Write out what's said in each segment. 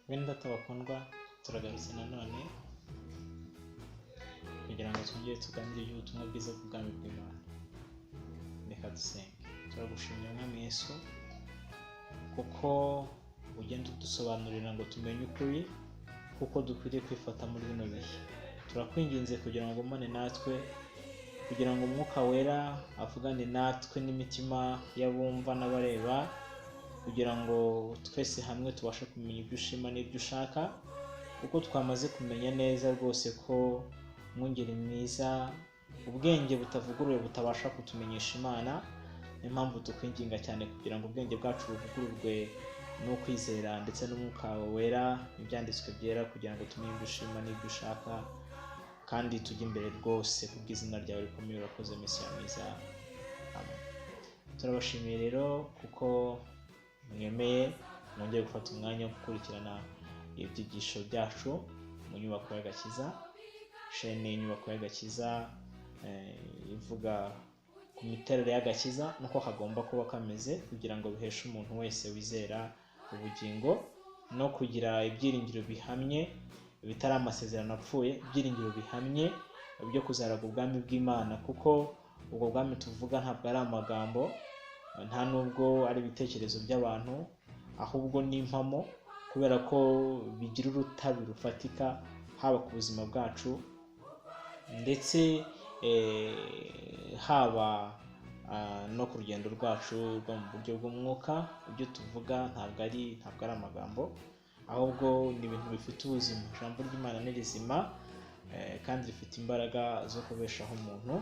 Bene data bakundwa, turagarutse nanone kugira ngo twongere tuganire ubutumwa bwiza bw'ubwami bw'Imana. Reka dusenge. Turagushimira Mwami Yesu kuko ugenda udusobanurira ngo tumenye ukuri, kuko dukwiriye kwifata muri bino bihe. Turakwinginze kugira ngo umane natwe, kugira ngo Umwuka Wera avugane natwe n'imitima y'abumva n'abareba, kugira ngo twese hamwe tubashe kumenya ibyo ushima n'ibyo ushaka, kuko twamaze kumenya neza rwose ko Mwungeri mwiza, ubwenge butavuguruye butabasha kutumenyesha Imana. Niyo mpamvu tukwinginga cyane kugira ngo ubwenge bwacu buvugururwe n'ukwizera ndetse n'Umwuka Wera ibyanditswe byera, kugira ngo tumenye ibyo ushima n'ibyo ushaka, kandi tujye imbere rwose kubw'izina ryawe rikomeye. Urakoze Mesiya mwiza, amen. Turabashimiye rero kuko mwemeye mwongeye gufata umwanya wo gukurikirana ibyigisho byacu mu nyubako y'agakiza. Shene inyubako y'agakiza ivuga ku miterere y'agakiza nuko kagomba kuba kameze, kugira ngo biheshe umuntu wese wizera ubugingo no kugira ibyiringiro bihamye bitari amasezerano apfuye, ibyiringiro bihamye byo kuzaraga ubwami bw'Imana, kuko ubwo bwami tuvuga ntabwo ari amagambo, nta nubwo ari ibitekerezo by'abantu, ahubwo ni impamo, kubera ko bigira urutabi rufatika haba ku buzima bwacu ndetse haba no ku rugendo rwacu rwo mu buryo bw'umwuka. Ibyo tuvuga ntabwo ari amagambo, ahubwo ni ibintu bifite ubuzima. Ijambo ry'Imana ni rizima kandi rifite imbaraga zo kubeshaho umuntu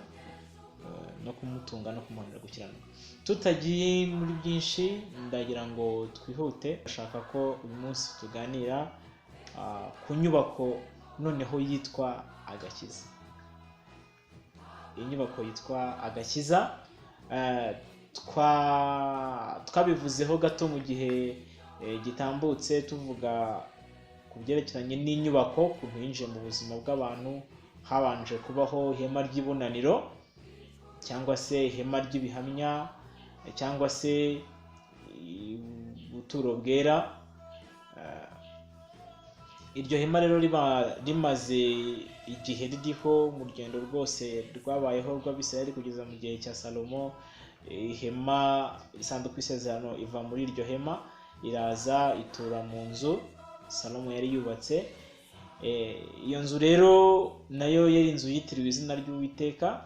no kumutunga no kumuhanira gukiranuka. Tutagiye muri byinshi, ndagira ngo twihute. Ndashaka ko uyu munsi tuganira ku nyubako noneho yitwa Agakiza. Iyi nyubako yitwa Agakiza, twabivuzeho gato mu gihe gitambutse, tuvuga ku byerekeranye n'inyubako, ukuntu yinjiye mu buzima bw'abantu. Habanje kubaho ihema ry'ibonaniro cyangwa se ihema ry'ibihamya cyangwa se ubuturo bwera. Iryo hema rero rimaze igihe ririho mu rugendo rwose rwabayeho rw'Abisirayeli kugeza mu gihe cya Salomo. Ihema, isanduku y'isezerano iva muri iryo hema iraza itura mu nzu Salomo yari yubatse. Iyo nzu rero nayo yari inzu yitiriwe izina ry'Uwiteka,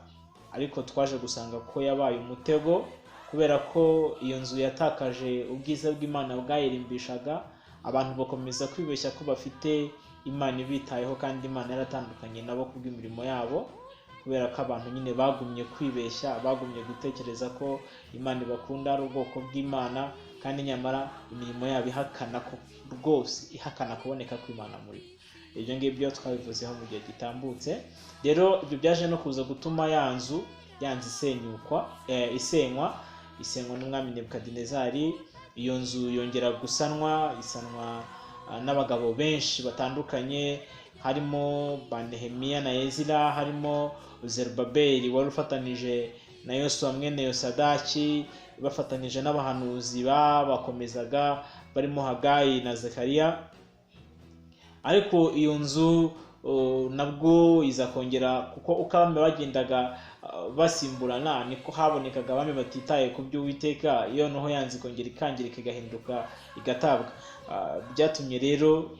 ariko twaje gusanga ko yabaye umutego, kubera ko iyo nzu yatakaje ubwiza bw'Imana bwayirimbishaga. Abantu bakomeza kwibeshya ko bafite Imana ibitayeho, kandi Imana yaratandukanye nabo kubw'imirimo yabo, kubera ko abantu nyine bagumye kwibeshya, bagumye gutekereza ko Imana ibakunda, ari ubwoko bw'Imana, kandi nyamara imirimo yabo ihakana ko rwose, ihakana kuboneka kw'Imana muri bo. Ibyo ngibyo twabivuzeho mu gihe gitambutse. Rero ibyo byaje no kuza gutuma ya nzu isenywa n'umwami Nebukadinezari. Iyo nzu yongera gusanwa, isanwa n'abagabo benshi batandukanye, harimo ba Nehemiya na Ezira, harimo Zerubabeli wari ufatanije na Yosuwa mwene Yosadaki, bafatanije n'abahanuzi bakomezaga barimo Hagayi na Zekariya. Ariko iyo nzu nabwo iza kongera, kuko uko abami bagendaga basimburana niko habonekaga abami batitaye ku by'Uwiteka. Iyo noho yanze kongera ikangirika igahinduka igatabwa. Byatumye rero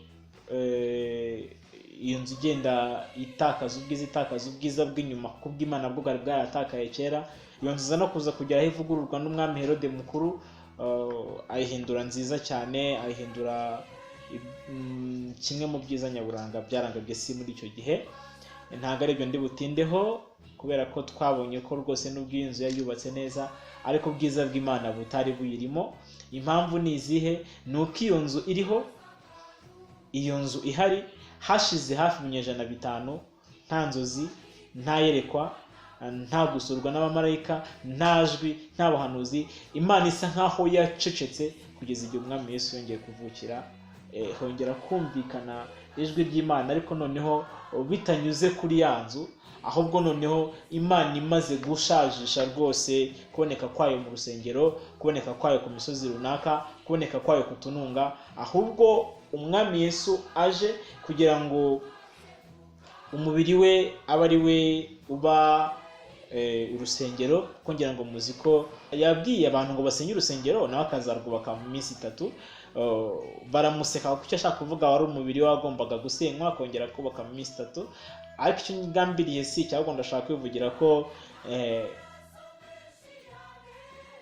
iyo nzu igenda itakaza ubwiza bw'inyuma, kuko bw'Imana bwo bwari bwaratakaye kera. Iyo nzu iza no kuza kugera aho ivugururwa n'umwami Herode mukuru, ayihindura nziza cyane, ayihindura kimwe mu byiza nyaburanga byarangabye isi muri icyo gihe. Ntabwo ari ibyo ndi butindeho, kubera ko twabonye ko rwose n'ubwo iyi nzu yayubatse neza, ariko ubwiza bw'Imana butari buyirimo. Impamvu ni izihe? Ni uko iyo nzu ihari hashize hafi ibinyejana 5 nta nzozi, nta yerekwa, nta gusurwa n'abamarayika, nta jwi, nta buhanuzi. Imana isa nkaho yacecetse kugeza igihe umwami Yesu yongeye kuvukira hongera kumvikana ijwi ry'Imana, ariko noneho bitanyuze kuri ya nzu, ahubwo noneho Imana imaze gushajisha rwose kuboneka kwayo mu rusengero, kuboneka kwayo ku misozi runaka, kuboneka kwayo ku tununga, ahubwo umwami Yesu aje kugira ngo umubiri we abe ari we uba urusengero. Kuko ngira ngo muzi ko yabwiye abantu ngo basenge urusengero nawe akazarwubaka mu minsi 3. Baramuseka kuko icyo ashaka kuvuga wari umubiri we wagombaga gusenywa akongera kubaka mu minsi 3, ariko icyo ngambiriye si cyangwa ndashaka kwivugira ko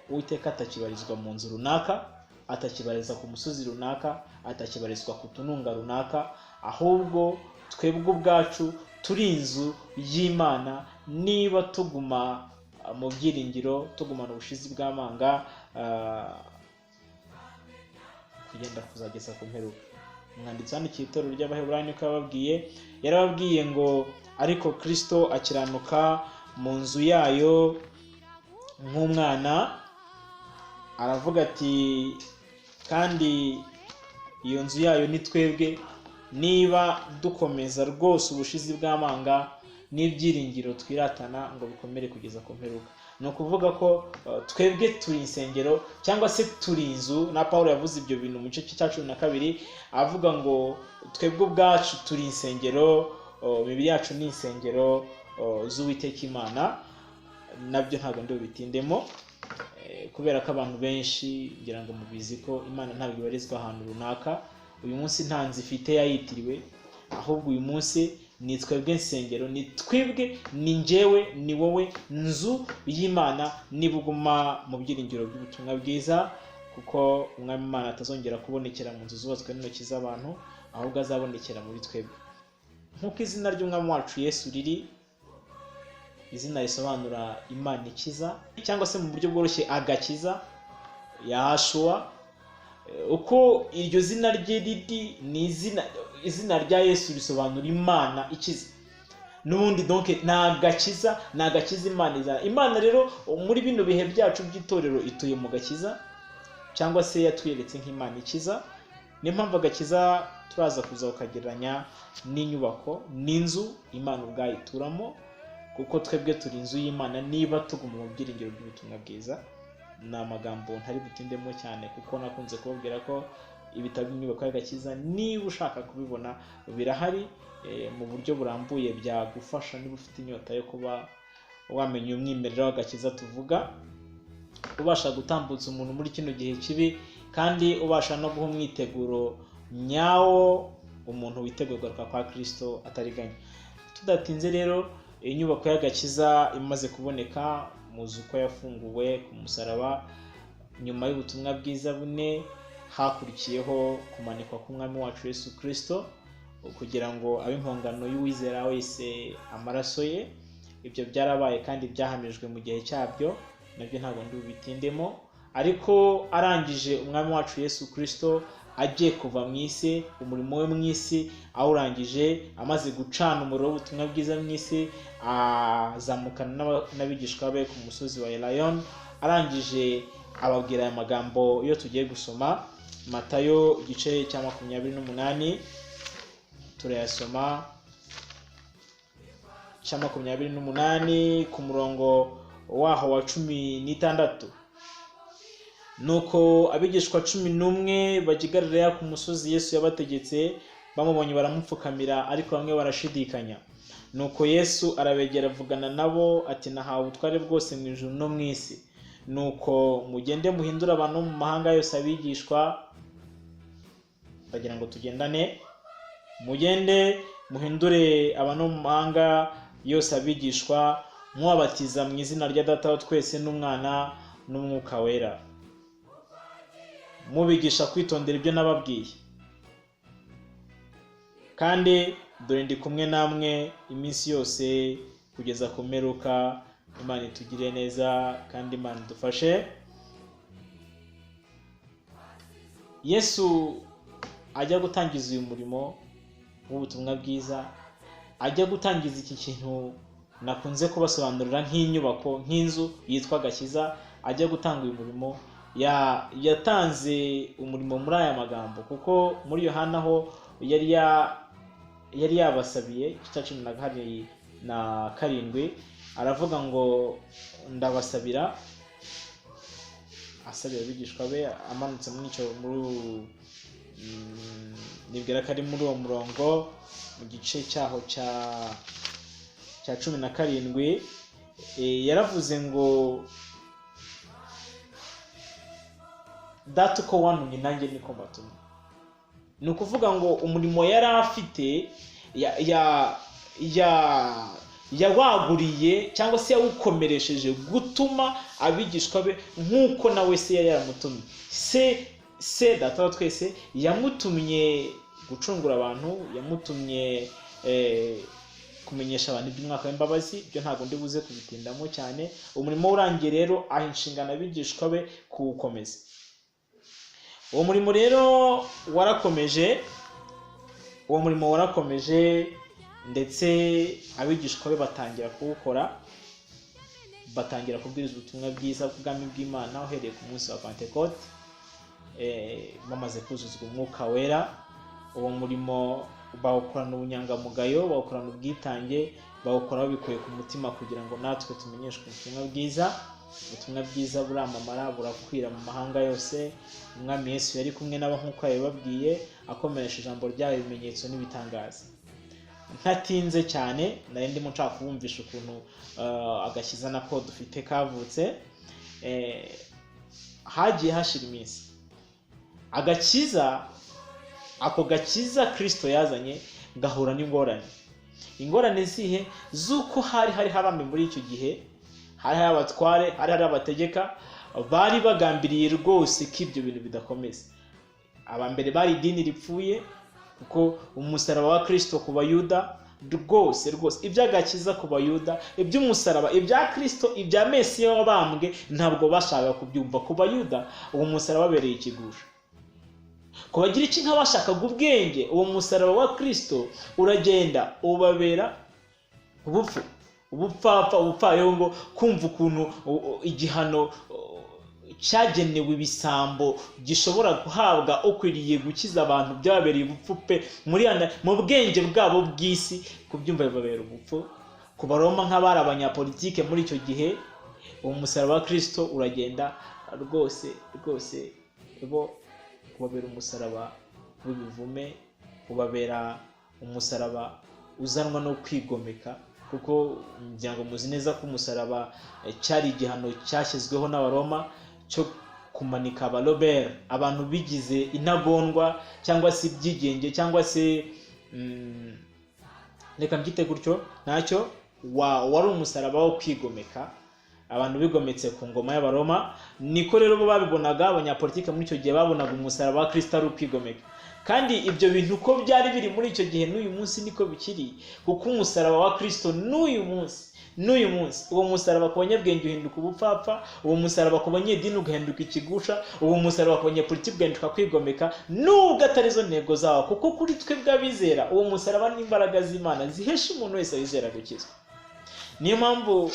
Uwiteka atakibarizwa mu nzu runaka, atakibarizwa ku musozi runaka, atakibarizwa ku tununga runaka, ahubwo twebwe ubwacu turi inzu y'Imana niba tuguma mu byiringiro, tugumana ubushizi bw'amanga kugenda kuzageza ku mperuka. Umwanditsi wandikiye itorero ry'Abaheburayo niko yarababwiye ngo ariko Kristo akiranuka mu nzu yayo nk'umwana, aravuga ati kandi iyo nzu yayo ni twebwe niba dukomeza rwose ubushizi bw'amanga n'ibyiringiro twiratana ngo bikomere kugeza ku mperuka. Ni ukuvuga ko twebwe turi insengero cyangwa se turi inzu, na Paulo yavuze ibyo bintu mu gice cya 12 avuga ngo twebwe ubwacu turi insengero, imibiri yacu ni insengero z'Uwiteka Imana. Nabyo ntabwo ndi bitindemo kubera ko abantu benshi ngira ngo mubizi ko Imana ntabwo ibarizwa ahantu runaka. Uyu munsi nta nzu ifite yayitiriwe, ahubwo uyu munsi ni twebwe insengero, ni twebwe, ni njyewe, ni wowe nzu y'Imana nibuguma mu byiringiro by'ubutumwa bwiza, kuko umwami Imana atazongera kubonekera mu nzu zubatswe n'intoki z'abantu, ahubwo azabonekera muri twebwe. Nk'uko izina ry'umwami wacu Yesu riri, izina risobanura Imana ikiza, cyangwa se mu buryo bworoshye agakiza, Yahashua. Uko iryo zina rye riri ni izina rya Yesu risobanura Imana ikiza. Nubundi donc nagakiza Imana izana. Imana rero muri bino bihe byacu by'itorero ituye mu gakiza, cyangwa se yatwiretse nk'Imana ikiza. Niyo mpamvu agakiza turaza kuza ukagereranya n'inyubako, n'inzu Imana ubwayo ituramo, kuko twebwe turi inzu y'Imana niba tuguma mu byiringiro by'ubutumwa bwiza. Ni amagambo ntari butindemo cyane kuko nakunze kubabwira ko ibitabo by'inyubako y'agakiza niba ushaka kubibona birahari mu buryo burambuye, byagufasha niba ufite inyota yo kuba wamenya umwimerere w'agakiza tuvuga, ubasha gutambutsa umuntu muri kino gihe kibi, kandi ubasha no guha umwiteguro nyawo umuntu witegurwa kwa Kristo atariganya. Tudatinze rero, inyubako y'agakiza imaze kuboneka, muzi uko yafunguwe ku musaraba. Nyuma y'ubutumwa bwiza bune hakurikiyeho kumanikwa k'umwami wacu Yesu Kristo kugira ngo abe impongano y'uwizera wese amaraso ye. Ibyo byarabaye kandi byahamijwe mu gihe cyabyo, nabyo ntabwo ndi bitindemo. Ariko arangije umwami wacu Yesu Kristo agiye kuva mu isi, umurimo we mu isi awurangije, amaze gucana umuriro w'ubutumwa bwiza mu isi, azamukana n'abigishwa be ku musozi wa Elayon. Arangije ababwira aya magambo iyo tugiye gusoma Matayo igice cya 28, turayasoma cya 28 ku murongo waho wa 16. Nuko abigishwa 11 bagigarira ku musozi Yesu yabategetse, bamubonye baramupfukamira, ariko bamwe barashidikanya. Nuko Yesu arabegera avugana nabo ati nahawe ubutware bwose mu ijuru no mu isi. Nuko mugende muhindura abantu mu mahanga yose abigishwa. Bagira ngo tugendane. Mugende muhindure abantu mu mahanga yose abigishwa, mwabatiza mu izina rya Data wa twese n'Umwana n'Umwuka wera, mubigisha kwitondera ibyo nababwiye. Kandi dore ndi kumwe namwe iminsi yose kugeza ku mperuka. Imana itugire neza kandi Imana idufashe. Yesu ajya gutangiza uyu murimo w'ubutumwa bwiza, ajya gutangiza iki kintu nakunze kubasobanurira nk'inyubako, nk'inzu yitwa agakiza. Ajya gutanga uyu murimo yatanze umurimo muri aya magambo, kuko muri Yohana ho yari yabasabiye igice cya 17 aravuga ngo ndabasabira, asabira abigishwa be amanutse nibwira ko ari muri uwo murongo mu gice cyaho cya 17 yaravuze ngo data uko wantumye nanjye niko mbatumye. Ni ukuvuga ngo umurimo yari afite yawaguriye cyangwa se yawukomeresheje gutuma abigishwa be nk'uko nawe se yari yaramutumye. Se data wa twese yamutumye gucungura abantu, yamutumye kumenyesha abantu iby'umwaka w'imbabazi. Ibyo ntabwo ndi buze kubitindamo cyane. Umurimo urangiye rero aha inshingano abigishwa be kuwukomeza. Uwo murimo rero warakomeje, ndetse abigishwa be batangira kuwukora, batangira kubwiriza ubutumwa bwiza bw'ubwami bw'Imana uhereye ku munsi wa Pentecote, bamaze kuzuzwa umwuka wera. Uwo murimo bawukorana ubunyangamugayo, bawukorana ubwitange, bawukora babikuye ku mutima kugira ngo natwe tumenyeshwe ubutumwa bwiza. Ubutumwa bwiza buramamara, burakwira mu mahanga yose. Umwami Yesu yari kumwe nabo nk'uko yabibabwiye, akomeresha ijambo ryayo ibimenyetso n'ibitangaza. Ntatinze cyane, nari ndimo nshaka kubumvisha ukuntu agakiza nako dufite kavutse. Hagiye hashira iminsi, ako gakiza Kristo yazanye gahura n'ingorane zihe z'uko hari abami muri icyo gihe, hari abatware, hari abategeka bari bagambiriye rwose ko ibyo bintu bidakomeza. Abambere bari idini ripfuye, kuko umusaraba wa Kristo ku Bayuda rwose iby'agakiza ku Bayuda, iby'umusaraba, ibya Kristo, ibya Mesiya wabambwe ntabwo bashaka kubyumva. Ku Bayuda uwo musaraba wabereye ikigusha. Ku bagira iki nk'abashakaga ubwenge, uwo musaraba wa Kristo uragenda ubabera ubupfayongo, kumva ukuntu igihano cyagenewe ibisambo gishobora guhabwa ukwiriye gukiza abantu byabereye ubupfupe mu bwenge bwabo bw'isi. Kubyumva bibabera ubupfu. Ku Baroma nk'abari abanyapolitike muri icyo gihe, uwo musaraba wa Kristo uragenda rwose bo kubabera umusaraba w'ibivume, kubabera umusaraba uzanwa no kwigomeka, kuko muryango muzi neza ko umusaraba cyari igihano cyashyizweho n'Abaroma cyo kumanika abarobere, abantu bigize intagondwa cyangwa se ibyigenge, cyangwa se reka mbyite gutyo, ntacyo wari umusaraba wo kwigomeka. Abantu bigometse ku ngoma y'Abaroma. Niko rero bo babibonaga, abanyapolitike muri icyo gihe babonaga umusaraba wa Kristo ari ukwigomeka. Kandi ibyo bintu uko byari biri muri icyo gihe n'uyu munsi niko bikiri, kuko umusaraba wa Kristo n'uyu munsi uwo musaraba ku banyabwenge uhinduka ubupfapfa, uwo musaraba ku banyedini ugahinduka ikigusha, uwo musaraba ku banyapolitiki ugahinduka kwigomeka, nubwo atari zo ntego zawo. Kuko kuri twe bw'abizera uwo musaraba n'imbaraga z'Imana zihesha umuntu wese wizera gukizwa. Niyo mpamvu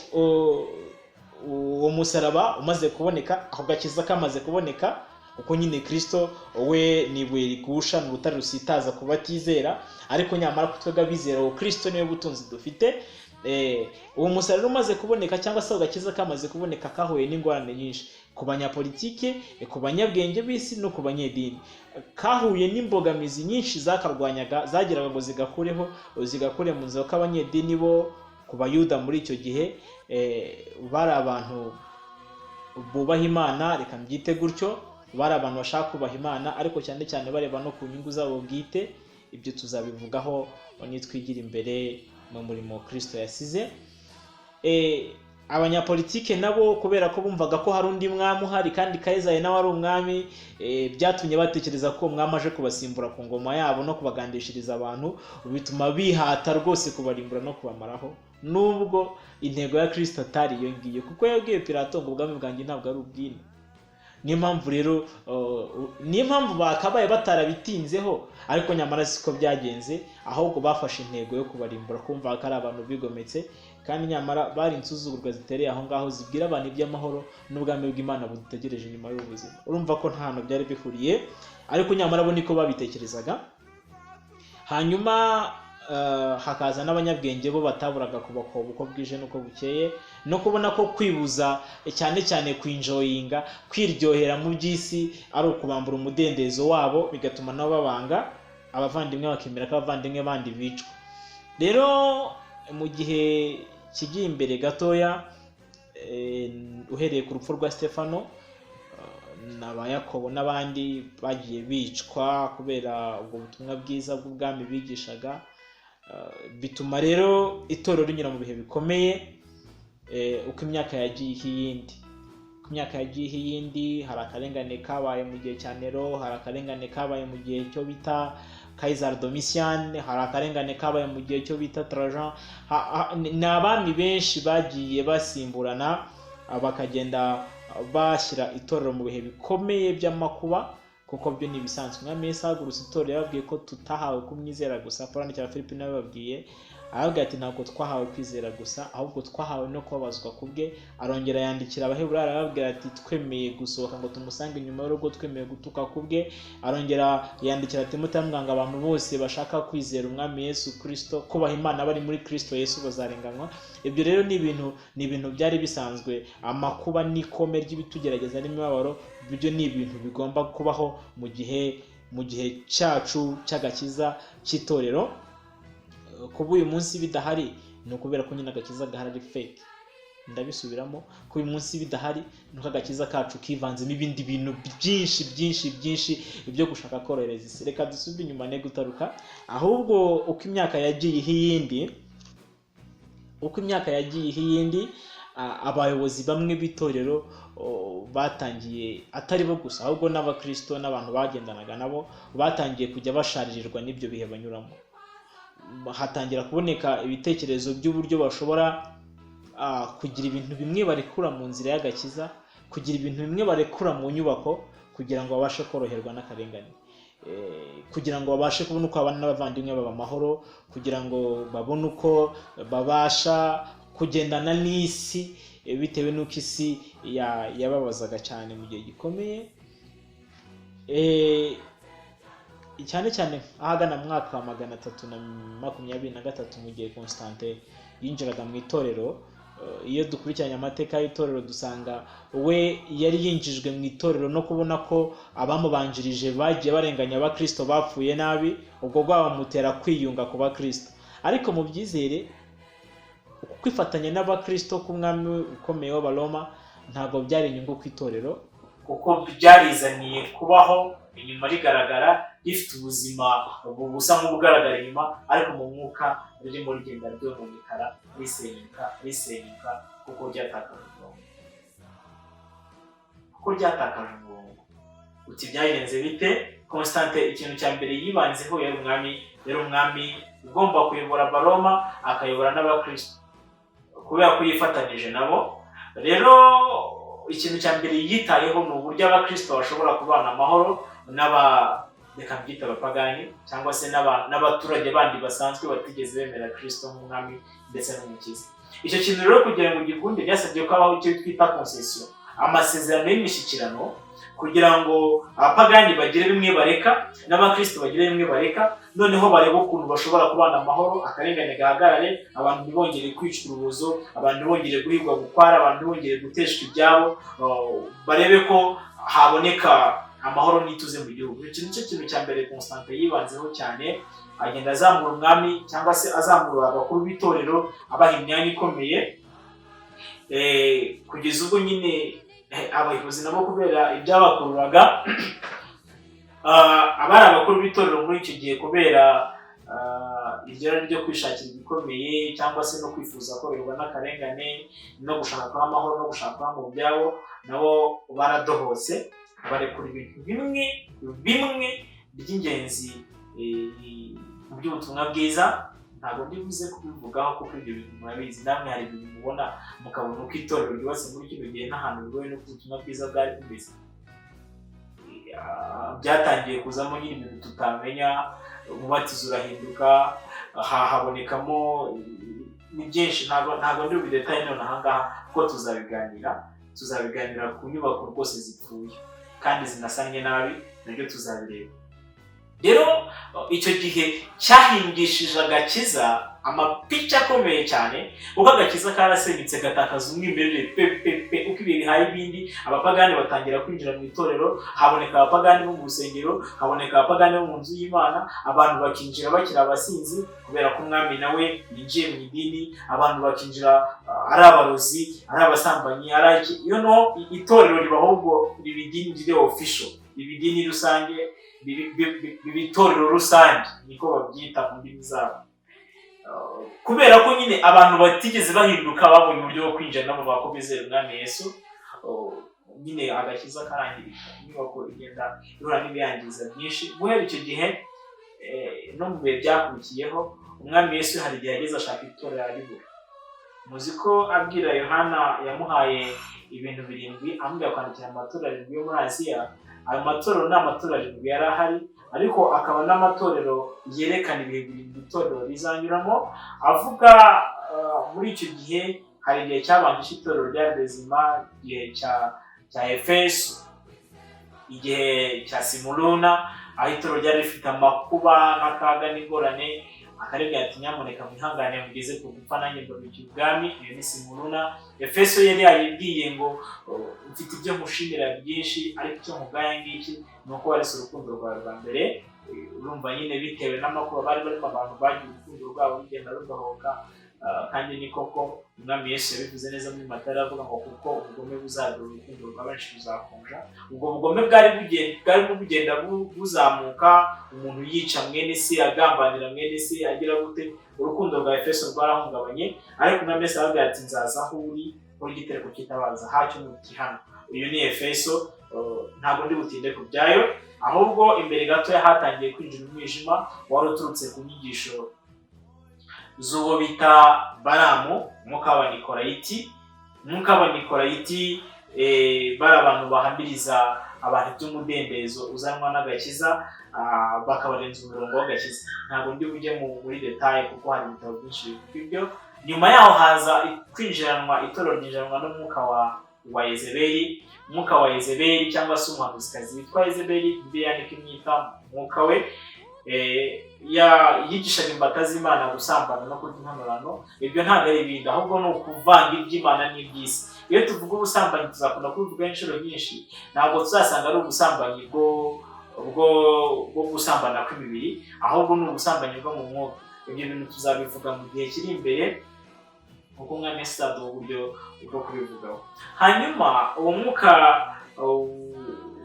uwo musaraba umaze kuboneka, ako gakiza kamaze kuboneka, kuko nyine Kristo we ni ibuye rigusha, ni urutare rusitaza ku batizera, ariko nyamara ku twebwe abizera uwo Kristo niwe butunzi dufite. Uwo musaraba umaze kuboneka, cyangwa se agakiza kamaze kuboneka, kahuye n'ingorane nyinshi ku banyapolitike, ku banyabwenge b'isi no ku banyedini. Kahuye n'imbogamizi nyinshi zakarwanyaga, zagiraga ngo zigakure mu nzira ko abanyedini bo ku Bayuda muri icyo gihe bari abantu bubaha Imana, reka mbyite gutyo, bari abantu bashaka kubaha Imana, ariko cyane cyane bareba no ku nyungu zabo bwite. Ibyo tuzabivugaho nitwigira imbere mu murimo Kristo yasize. Abanyapolitike nabo kubera ko bumvaga ko hari undi mwami uhari kandi Kayisayi nawe ari umwami, byatumye batekereza ko umwami aje kubasimbura ku ngoma yabo no kubagandishiriza abantu, bituma bihata rwose kubarimbura no kubamaraho, nubwo intego ya Kristo atari iyo ngiyo, kuko yabwiye Pilato ngo ubwami bwanjye ntabwo ari ubwino. Niyo mpamvu rero bakabaye batarabitinzeho, ariko nyamara siko byagenze, ahubwo bafashe intego yo kubarimbura, kumva ko ari abantu bigometse kandi nyamara bari insuzugurwa zitereye aho ngaho zibwira abantu iby'amahoro n'ubwami bw'Imana budutegereje nyuma y'ubuzima. Urumva ko nta hantu byari bihuriye, ariko nyamara bo niko babitekerezaga. Hanyuma hakaza n'abanyabwenge bo bataburaga kubakoba uko bwije n'uko bukeye, no kubona ko kwibuza cyane cyane kwinjoyinga, kwiryohera mu by'isi ari ukubambura umudendezo wabo, bigatuma nabo babanga abavandimwe, bakemera ko abavandimwe bandi bicwa. Rero mu gihe kigiye imbere gatoya, uhereye ku rupfu rwa Stefano, n'aba Yakobo n'abandi bagiye bicwa kubera ubwo butumwa bwiza bw'ubwami bigishaga, bituma rero itorero rinyura mu bihe bikomeye. Uko imyaka yagiye iyindi, hari akarengane kabaye mu gihe cya Nero, hari akarengane kabaye mu gihe cyo bita Kaisar Domitian, hari akarengane kabaye mu gihe cyo bita Trajan. Ni abami benshi bagiye basimburana, bakagenda bashyira itorero mu bihe bikomeye by'amakuba, kuko byo ni ibisanzwe. Umwami Yesu ahagurutse itorero yababwiye ko tutahawe kumwizera gusa. Paulo yandikira Filipi nawe babwiye, aravuga ati ntabwo twahawe kwizera gusa, ahubwo twahawe no kubabazwa kubwe. Arongera yandikira Abaheburayo arababwira ati twemeye gusohoka ngo tumusange inyuma y'urugo, twemeye gutuka kubwe. Arongera yandikira Timoteyo amubwira ngo abantu bose bashaka kwizera umwami Yesu Kristo, kubaha Imana bari muri Kristo Yesu, bazarenganywa. Ibyo rero ni ibintu byari bisanzwe. Amakuba n'ikome ry'ibitugerageza n'imibabaro, ibyo ni ibintu bigomba kubaho mu gihe cyacu cy'agakiza cy'itorero. Kuba uyu munsi bidahari ni ukubera ko nyine agakiza gahari ari fake. Ndabisubiramo, ko uyu munsi bidahari nuko agakiza kacu kivanze n'ibindi bintu byinshi ibyo gushaka korohereza isi. Reka dusubire inyuma ne gutaruka, ahubwo uko imyaka yagiye iyindi, abayobozi bamwe b'itorero batangiye, atari bo gusa ahubwo n'abakristo n'abantu bagendanaga nabo, batangiye kujya basharirirwa n'ibyo bihe banyuramo. Hatangira kuboneka ibitekerezo by'uburyo bashobora kugira ibintu bimwe barekura mu nzira y'agakiza, kugira ibintu bimwe barekura mu nyubako, kugira ngo babashe koroherwa n'akarengane, kugira ngo babashe kubona uko abana n'abavandimwe baba amahoro, kugira ngo babone uko babasha kugendana n'isi, bitewe n'uko isi yababazaga cyane mu gihe gikomeye. Cyane cyane ahagana mu mwaka wa 323 mu gihe Constantine yinjiraga mu itorero. Iyo dukurikiranye amateka y'itorero dusanga we yari yinjijwe mu itorero no kubona ko abamubanjirije bagiye barenganya abakristo bapfuye nabi, ubwo bwabamutera kwiyunga ku bakristo. Ariko mu byizere, kwifatanya n'abakristo k'umwami ukomeye w'Abaroma ntabwo byari inyungu ku itorero, kuko byarizaniye kubaho inyuma rigaragara rifite ubuzima busa nk'ubugaragara inyuma, ariko mu mwuka ririmo rigenda ryononekara, risenyuka kuko ryatakaje umurongo. Uti byagenze bite? Constantine ikintu cya mbere yibanzeho yari umwami ugomba kuyobora Abaroma, akayobora n'abakristo kubera ko yifatanije nabo. Rero ikintu cya mbere yitayeho ni uburyo abakristo bashobora kubana amahoro reka mbyita abapagani, cyangwa se n'abaturage bandi basanzwe batigeze bemera Kristo nk'umwami ndetse n'umukiza. Icyo kintu rero kugira ngo gikunde byasabye ko habaho icyo twita concession, amasezerano y'imishyikirano, kugira ngo abapagani bagire bimwe bareka n'abakristo bagire bimwe bareka, noneho barebe ukuntu bashobora kubana amahoro, akarengane gahagarare, abantu ntibongere kwicwa urubozo, abantu ntibongere guhigwa bukwara, abantu ntibongere guteshwa ibyabo, barebe ko haboneka amahoro n'ituze mu gihugu. Iki nicyo kintu cya mbere Constantine yibanzeho cyane, agenda azamura umwami cyangwa se azamura abakuru b'itorero, abaha imyanya ikomeye, kugeza ubwo nyine abayobozi nabo kubera ibyabakururaga, abari abakuru b'itorero muri icyo gihe kubera iryo ryo kwishakira ibikomeye cyangwa se no kwifuza koroherwa n'akarengane no gushaka amahoro no gushaka mu byabo, nabo baradohose, barekura ibintu bimwe by'ingenzi mu by'ubutumwa bwiza. Ntabwo ndibuze kubivugaho kuko ibyo bintu murabizi namwe, hari ibintu mubona mukabona uko itorero ryubatse muri kino gihe n'ahantu bigoye no ubutumwa bwiza bwari bumeze. Byatangiye kuzamo nyine ibintu tutamenya, umubatizo urahinduka, habonekamo ni byinshi, ntabwo ndi bidetaye none ahangaha kuko tuzabiganira ku nyubako rwose zipfuye kandi zinasanye nabi, nabyo tuzabireba. Rero icyo gihe cyahingishije agakiza amapica akomeye cyane, kuko agakiza karasenyutse gatakaza umwimerere pe uko ibihe bihaye ibindi. Abapagani batangira kwinjira mu itorero, haboneka abapagani bo mu rusengero, haboneka abapagani bo mu nzu y'Imana, abantu bakinjira bakiri abasinzi kubera ko umwami nawe yinjiye mu idini, abantu bakinjira ari abarozi, ari abasambanyi, ari iyo no itorero riba ahubwo riba idini riri official, riba idini rusange, riba itorero rusange, niko babyita mu ndimi zabo. Kubera ko nyine abantu batigeze bahinduka, babonye uburyo bwo kwinjira nabo bakomezera umwami Yesu, nyine agakiza karangirika, inyubako igenda ihura n'ibiyangiza byinshi. Guhera icyo gihe no mu bihe byakurikiyeho, umwami Yesu hari igihe yageze ashaka itorero aribura. Muzi ko abwira Yohana yamuhaye ibintu 7, amubwira kwandikira amatorero 7 yo muri Aziya. Ayo matorero ni amatorero 7 yari ahari, ariko akaba n'amatorero yerekana ibihe 7 itorero rizanyuramo. Avuga muri icyo gihe hari igihe cyabanje itorero ryari rizima, igihe cya Efeso, igihe cya Simuruna, aho itorero ryari rifite amakuba n'akaga n'ingorane. Akarebwa ati nyamuneka mwihangane mugeze ku gupfa nanjye mbabiki ubwami. Iyo ni Simuruna. Efeso yari yayibwiye ngo mfite ibyo mushimira byinshi, ariko icyo mugaya ngiki ni uko warese urukundo rwawe rwa mbere. Urumva nyine bitewe n'amakuba bari barimo, abantu bagiye urukundo rwabo rugenda rugahoka. Kandi ni koko umwami Yesu yabivuze neza muri Matayo, avuga ngo kuko ubugome buzagira urukundo rwa benshi ruzakonja. Ubwo bugome bwari bugenda buzamuka, umuntu yica mwene se, agambanira mwene se, agira gute. Urukundo rwa Efeso rwarahungabanye, ariko umwami Yesu aravuga ati nzaza aho uri igitereko kitabaza hacyo mu gihano. Uyu ni Efeso. Ntabwo ndi butinde ku byayo, ahubwo imbere gato hatangiye kwinjira umwijima wari uturutse ku nyigisho z'uwo bita Balamu, umwuka w'Abanikorayiti. Umwuka w'Abanikorayiti bari abantu bahambiriza abantu by'umudendezo uzanwa n'agakiza, bakabarenza umurongo w'agakiza. Ntabwo ndi bujye muri detaye kuko hari ibitabo byinshi bivuga ibyo. Nyuma yaho haza itorero ryinjiranwa n'umwuka wa Yezebeli. Umwuka wa Yezebeli cyangwa se umuhanuzikazi witwa Yezebeli, Bibiliya niko imwita umwuka we. Yigishaga imbata z'Imana gusambana no kurya intonorano. Ibyo ntabwo ari ibindi, ahubwo ni ukuvanga iby'Imana n'iby'isi. Iyo tuvuga ubusambanyi tuzakunda kubivuga inshuro nyinshi, ntabwo tuzasanga ari ubusambanyi bwo gusambana kw'imibiri, ahubwo ni ubusambanyi bwo mu mwuka. Ibyo bintu tuzabivuga mu gihe kiri imbere, kuko umwami Yesu aduha uburyo bwo kubivugaho. Hanyuma uwo mwuka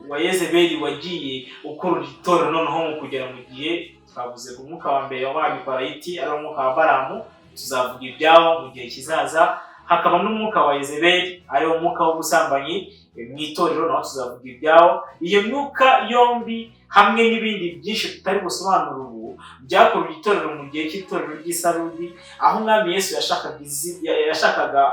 wa Yezebeli wagiye ukora itorero noneho mu kugera mu gihe twavuze ku mwuka wa mbere w'Abanikorayiti, ari umwuka wa Balamu. Tuzavuga ibyawo mu gihe kizaza. Hakaba n'umwuka wa Yezebeli, ari umwuka w'ubusambanyi mu itorero, naho tuzavuga ibyawo. Iyo myuka yombi hamwe n'ibindi byinshi tutari gusobanura ubu, byakoreye itorero mu gihe cy'itorero ry'Isarudi, aho umwami Yesu yashakaga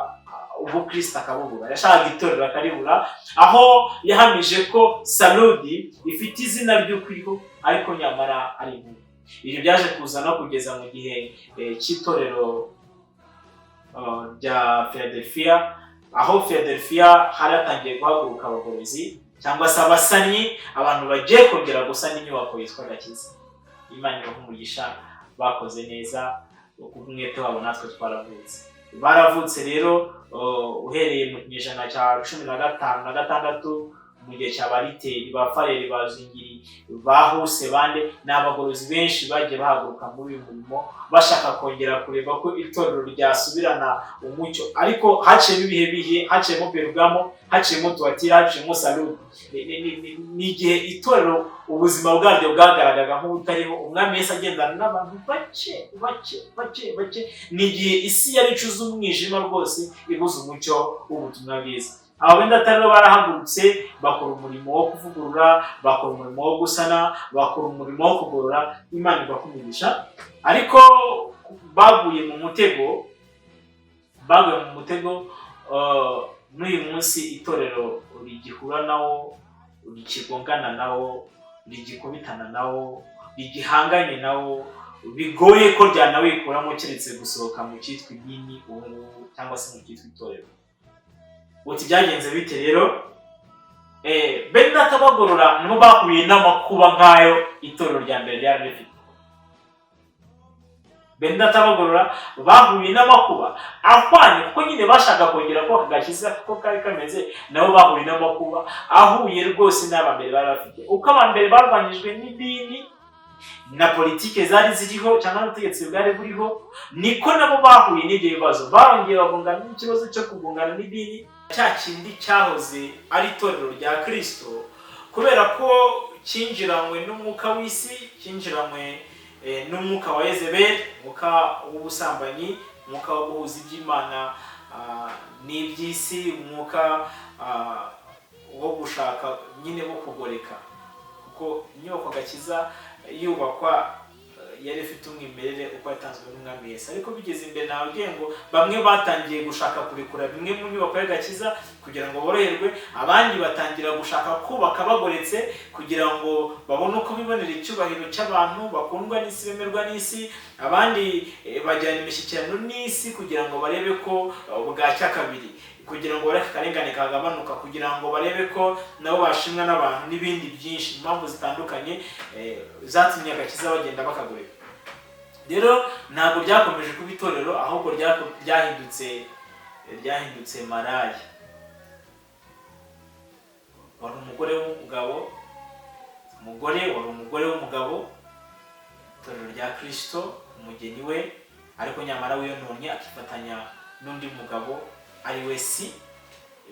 ubukristo akabubura, yashakaga itorero akaribura, aho yahamije ko Sarudi ifite izina ry'ukuriho ariko nyamara ari inkuru. Ibyo byaje kuza no kugeza mu gihe cy'itorero rya Philadelphia, aho Philadelphia hari hatangiye guhaguruka abagorozi cyangwa se abasanyi, abantu bagiye kongera gusana inyubako yitwa Agakiza. Imana ibahe umugisha, bakoze neza, umwete wabo natwe baravutse rero. Uhereye mu kinyejana cya 15 na 16, mu gihe cya Bariteri, ba Fareri, ba Zingiri, ba Huse, bande n'abagorozi benshi bagiye bahaguruka muri uyu murimo, bashaka kongera kureba ko itorero ryasubirana umucyo. Ariko haciyemo ibihe, haciyemo Perugamo, haciyemo Tuatira, haciyemo Sarudi. Ni igihe itorero ubuzima bwaryo bwagaragaga nk'ubutariho, umwami Yesu agendana n'abantu bake. Ni igihe isi yari icuze umwijima rwose, ibuze umucyo w'ubutumwa bwiza. Abo bendatari barahagurutse, bakora umurimo wo kuvugurura, bakora umurimo wo gusana, bakora umurimo wo kugorora. Imana ibakumirisha. Ariko baguye mu mutego. N'uyu munsi itorero rigihura nawo, rigikongana nawo, rigikubitana nawo, rigihanganye nawo, bigoye ko ryanawikuramo keretse gusohoka mu cyitwa idini ubu cyangwa se mu cyitwa itorero. Uti byagenze bite rero? Bene Data bagorora nibo bahuye n'amakuba nk'ayo itorero rya mbere ryari rifite. Bene Data bagorora bahuye n'amakuba ahwanye, kuko nyine bashaka kongera ko agakiza ko kari kameze, nabo bahuye n'amakuba ahuye rwose n'abambere bari bafite. Uko abambere barwanyijwe n'idini na politike zari ziriho cyangwa n'ubutegetsi bwari buriho, niko nabo bahuye n'ibyo bibazo. Barongeye bagongana n'ikibazo cyo kugongana n'idini, cya kindi cyahoze ari itorero rya Kristo, kubera ko cyinjiranywe n'umwuka w'isi, cyinjiranywe n'umwuka wa Yezebeli, umwuka w'ubusambanyi, umwuka wo guhuza iby'Imana n'iby'isi, umwuka wo gushaka nyine wo kugoreka. Kuko inyubako agakiza yubakwa yari ifite umwimerere uko yatanzwe n'Umwami Yesu, ariko bigeze imbere nababwiye ngo bamwe batangiye gushaka kurekura bimwe mu nyubako y'agakiza kugira ngo boroherwe, abandi batangira gushaka kubaka bagoretse kugira ngo babone uko bibonera icyubahiro cy'abantu bakundwa n'isi, bemerwa n'isi, abandi bajyana imishyikirano n'isi kugira ngo barebe ko bwacya kabiri, kugira ngo bareke akarengane kagabanuka, kugira ngo barebe ko nabo bashimwa n'abantu n'ibindi byinshi, impamvu zitandukanye zatumye agakiza bagenda bakagoreka. Rero ntabwo byakomeje kuba itorero, ahubwo ryahindutse maraya. Wari umugore w'umugabo, wari umugore w'umugabo, itorero rya Kristo, umugeni we, ariko nyamara wiyononye akifatanya n'undi mugabo ari we si,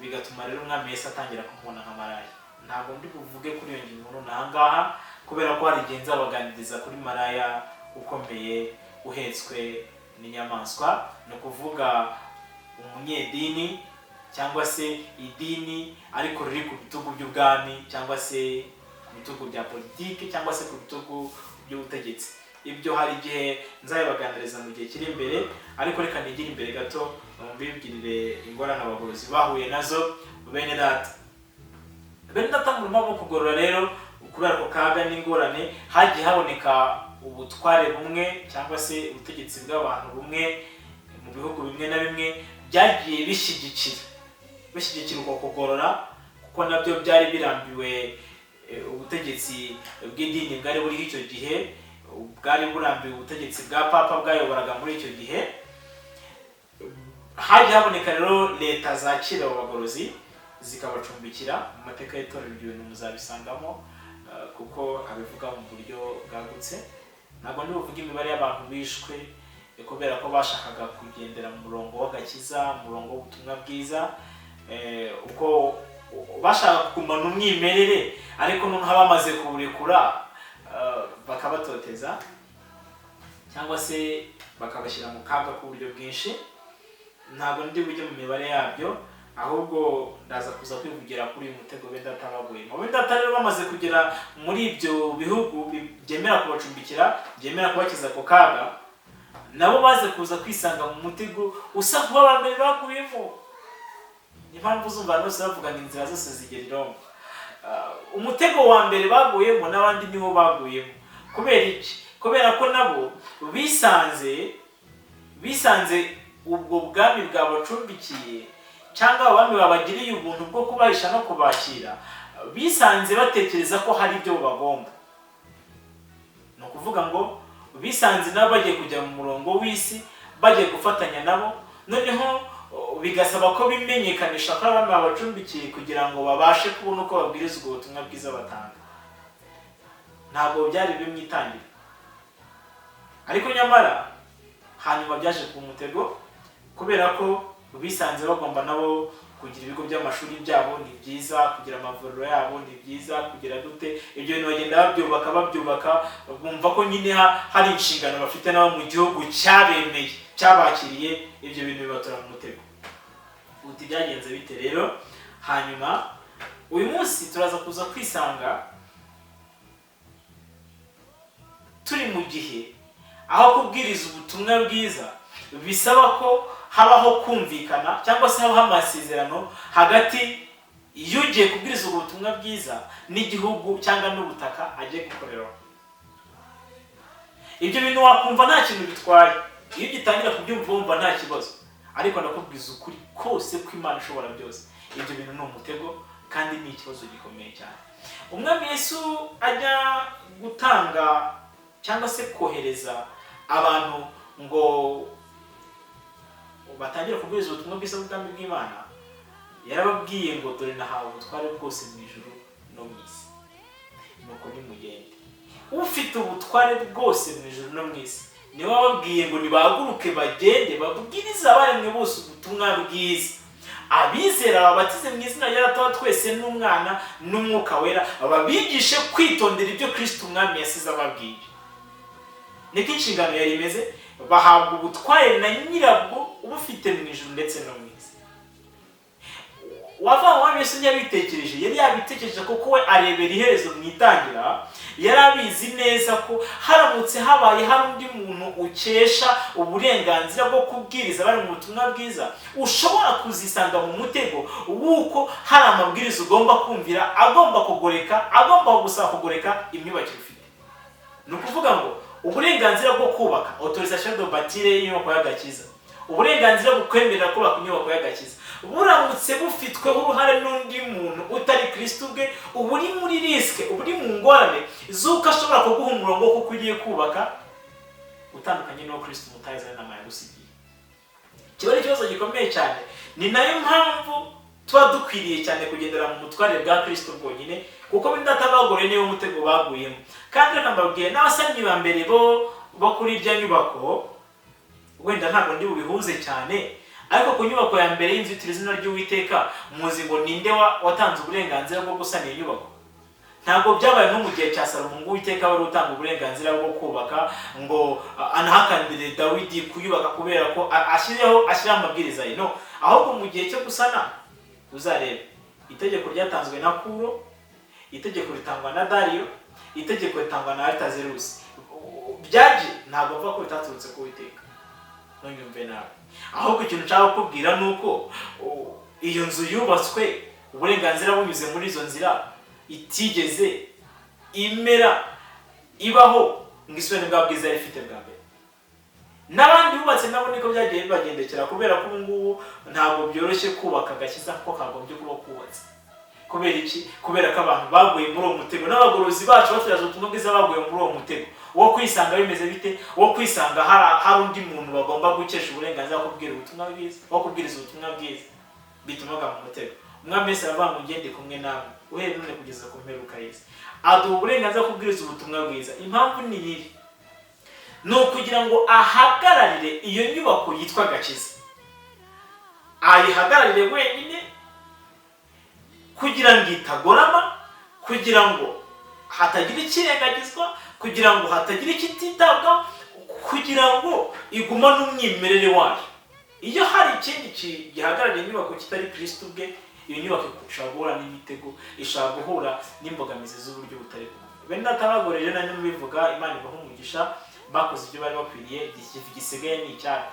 bigatuma rero Umwami Yesu atangira kumubona nka maraya. Ntabwo ndi buvuge kuri iyo ngingo nonaha ngaha, kubera ko hari igihe nzabaganiriza kuri maraya ukomeye uhetswe n'inyamaswa, ni ukuvuga umunyedini cyangwa se idini ariko riri ku bitugu by'ubwami, cyangwa se ku bitugu bya politiki, cyangwa se ku bitugu by'ubutegetsi. Ibyo hari igihe nzabibaganiriza mu gihe kiri imbere, ariko reka nigire imbere gato mbibwirire ingorane abagorozi bahuye nazo. Bene Data mu murimo wo kugorora rero, kubera ko kaga n'ingorane, hagiye haboneka ubutware bumwe cyangwa se ubutegetsi bw'abantu bumwe mu bihugu bimwe na bimwe byagiye bishyigikira uko kugorora, kuko nabyo byari birambiwe ubutegetsi bw'idini bwari buriho icyo gihe, bwari burambiwe ubutegetsi bwa Papa bwayoboraga muri icyo gihe. Hagiye haboneka rero leta zakira abo bagorozi zikabacumbikira. Mu mateka y'itorero ibyo bintu muzabisangamo, kuko abivuga mu buryo bwagutse. Ntabwo ndi buvuge imibare y'abantu bishwe kubera ko bashakaga kugendera mu murongo w'agakiza, mu murongo w'ubutumwa bwiza, uko bashaka kugumana umwimerere, ariko noneho bamaze kuburekura bakabatoteza cyangwa se bakabashyira mu kaga k'uburyo bwinshi. Ntabwo ndi bujye mu mibare yabyo, ahubwo ndaza kuza kwivugira kuri uyu mutego Bene Data baguyemo. Bene Data rero bamaze kugera muri ibyo bihugu byemera kubacumbikira, byemera kubakiza ako kaga, nabo baze kuza kwisanga mu mutego usa kuba abambere baguyemo. Ni mpamvu uzumva bose bavuga ngo inzira zose zigera i Roma. Umutego wa mbere baguyemo n'abandi niho baguyemo. Kubera iki? Kubera ko nabo bisanze ubwo bwami bwabacumbikiye cyangwa abami babagiriye ubuntu bwo kubahisha no kubakira, bisanze batekereza ko hari ibyo bagomba. No kuvuga ngo bisanze nabo bagiye kujya mu murongo w'isi, bagiye gufatanya nabo, noneho bigasaba ko bimenyekanisha ko abami babacumbikiye kugira ngo babashe kubona uko babwiriza ubwo butumwa bwiza batanga. Ntabwo byari bimwitangira, ariko nyamara hanyuma byaje ku mutego, kubera ko bisanze bagomba nabo kugira ibigo by'amashuri byabo ni byiza, kugira amavuriro yabo ni byiza, kugira gute, ibyo bintu bagenda babyubaka, bumva ko nyine hari inshingano bafite nabo mu gihugu cyabemeye, cyabakiriye. Ibyo bintu bibatora mu mutego. Uti byagenze bite rero? Hanyuma uyu munsi turaza kuza kwisanga turi mu gihe aho kubwiriza ubutumwa bwiza bisaba ko habaho kumvikana cyangwa se habaho amasezerano hagati y'ugiye kubwiriza ubutumwa bwiza n'igihugu cyangwa n'ubutaka agiye gukoreraho. ibyo bintu wakumva nta kintu bitwaye, iyo ugitangira kubyumva wumva nta kibazo, ariko ndakubwiza ukuri kose ko Imana ishobora byose, ibyo bintu ni umutego kandi ni ikibazo gikomeye cyane. Umwami Yesu ajya gutanga cyangwa se kohereza abantu ngo batangira kubwiriza ubutumwa bwiza bw'ubwami bw'Imana, yarababwiye ngo dore nahawe ubutware bwose mu ijuru no mu isi, nuko nimugende. Ufite ubutware bwose mu ijuru no mu isi niwe wababwiye ngo nibahaguruke bagende babwirize abaremwe bose ubutumwa bwiza, abizera babatize mu izina rya Data wa twese n'Umwana n'Umwuka Wera, babigishe kwitondera ibyo Kristo Umwami yasize ababwiye. Niko inshingano yari imeze, bahabwa ubutware na nyirabwo ubufite mu ijuru ndetse no mu isi. Wava Umwami Yesu ntiyabitekereje, yari yabitekereje kuko we arebera iherezo mu itangira, yari abizi neza ko haramutse habaye hari undi muntu ukesha uburenganzira bwo kubwiriza bari mu butumwa bwiza, ushobora kuzisanga mu mutego w'uko hari amabwiriza ugomba kumvira, agomba kugoreka, agomba gusaba kugoreka imyubakire ufite. Ni ukuvuga ngo uburenganzira bwo kubaka, autorisation de bâtir y'inyubako y'agakiza, uburenganzira bwo kwemerera kubaka inyubako y'agakiza, buramutse bufitweho uruhare n'undi muntu utari Kristo ubwe, ubu uri muri risque, ubu uri mu ngorane z'uko ashobora kuguha umurongo kuko ugiye kubaka utandukanye n'uwo Kristo mutayiza n'inama yagusigiye. Kiba ari ikibazo gikomeye cyane. Ni nayo mpamvu tuba dukwiriye cyane kugendera mu mutware bwa Kristo bwonyine, kuko bindatabagore niyo mutego baguyemo. Kandi nambabwiye n'abasanyi ba mbere bo kuri irya nyubako, wenda ntabwo ndi bubihuze cyane, ariko ku nyubako ya mbere y'inzitiro izina ry'Uwiteka, muzi ngo ninde watanze uburenganzira bwo gusana iyo nyubako? Ntabwo byabaye nko mu gihe cya Salomo ngo Uwiteka wari utanga uburenganzira bwo kubaka, ngo anahakanire Dawidi kuyubaka kubera ko ashyiraho amabwiriza ye. No, ahubwo mu gihe cyo gusana uzarebe itegeko ryatanzwe na Kuro, itegeko ritangwa na Dariyo, itegeko ritangwa na Artazerusi. Byaje ntabwo mvuga ko bitaturutse ku Uwiteka, ntunyumve nawe. Ahubwo ikintu nshaka kubwira nuko iyo nzu yubatswe uburenganzira bunyuze muri izo nzira itigeze imera ibaho ngo isubire bwa bwiza yari ifite bwa mbere. N'abandi bubatse nabo niko byagiye bibagendekera, kubera ko ubu ngubu ntabwo byoroshye kubaka agakiza kuko kagombye kuba kubatse. Kubera iki? Kubera ko abantu baguye muri uwo mutego, n'abagorozi bacu baturaje ubutumwa bwiza baguye muri uwo mutego wo kwisanga bimeze bite, wo kwisanga hari undi muntu bagomba gukesha uburenganzira bwo kubwira ubutumwa bwiza, wo kubwiriza ubutumwa bwiza, bitumaga mu mutego. Umwami Yesu aravuga ngo ngende kumwe nawe uhereye none kugeza ku mperuka y'isi, aduha uburenganzira bwo kubwiriza ubutumwa bwiza. Impamvu ni iyi, ni ukugira ngo ahagararire iyo nyubako yitwa agakiza, ayihagararire wenyine kugira ngo itagorama, kugira ngo hatagira ikirengagizwa, kugira ngo hatagira ikititabwaho, kugira ngo igumane umwimerere wayo. Iyo hari ikindi gihagarariye inyubako kitari Kristo ubwe, iyo nyubako ishobora guhura n'imitego, ishobora guhura n'imbogamizi z'uburyo butari kumwe. Bene natabagore rero nanyo bivuga, Imana ibaha umugisha, bakoze ibyo bari bakwiriye, gisigaye ni icyaha.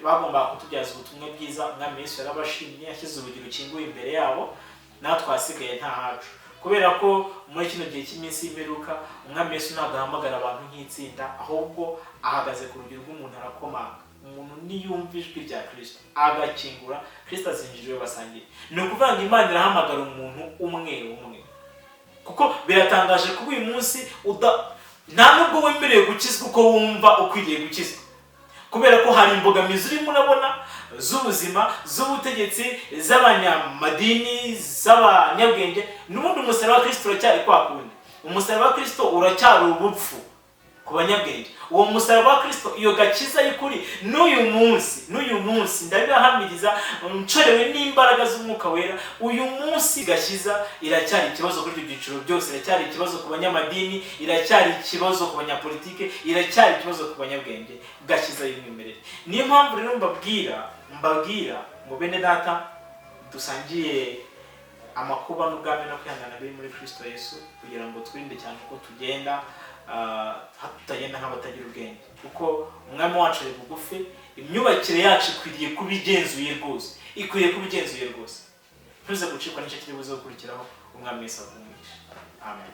Bagomba kutubyaza ubutumwa bwiza. Umwami Yesu yarabashimye, yashyize urugi rukinguye imbere yabo, natwe twasigaye nta hacu. Kubera ko muri kino gihe cy'iminsi y'imperuka, Umwami Yesu ntabwo ahamagara abantu nk'itsinda, ahubwo ahagaze ku rugi rw'umuntu arakomanga. Umuntu niyumva ijwi rya Kristo agakingura, Kristo azinjira iwe basangira. Ni ukuvuga ngo Imana irahamagara umuntu umwe umwe, kuko biratangaje kuba uyu munsi nta nubwo wemerewe gukizwa uko wumva ukwiriye gukizwa, kubera ko hari imbogamizi urimo urabona z'ubuzima, z'ubutegetsi, z'abanyamadini, z'abanyabwenge. N'ubundi umusaraba wa Kristo uracyari kwa kundi. Umusaraba wa Kristo uracyari ubupfu ku banyabwenge. Uwo musaraba wa Kristo, iyo gakiza y'ukuri, n'uyu munsi ndabihamiriza, ncorewe n'imbaraga z'Umwuka Wera, uyu munsi gakiza iracyari ikibazo kuri ibyo byiciro byose, iracyari ikibazo ku banyamadini, iracyari ikibazo ku banyapolitike, iracyari ikibazo ku banyabwenge. Gakiza y'umwimerere. Niyo mpamvu rero mbabwira ngo bene data, dusangiye amakuba n'ubwami no kwihangana biri muri Kristo Yesu, kugira ngo twirinde cyane uko tugenda tutagenda nk'abatagira ubwenge, kuko umwami wacu ari bugufi. Imyubakire yacu ikwiriye kuba igenzuye rwose, ntuze gucikwa n'icyo kiri buze gukurikiraho. Umwami Yesu agumisha. Amen.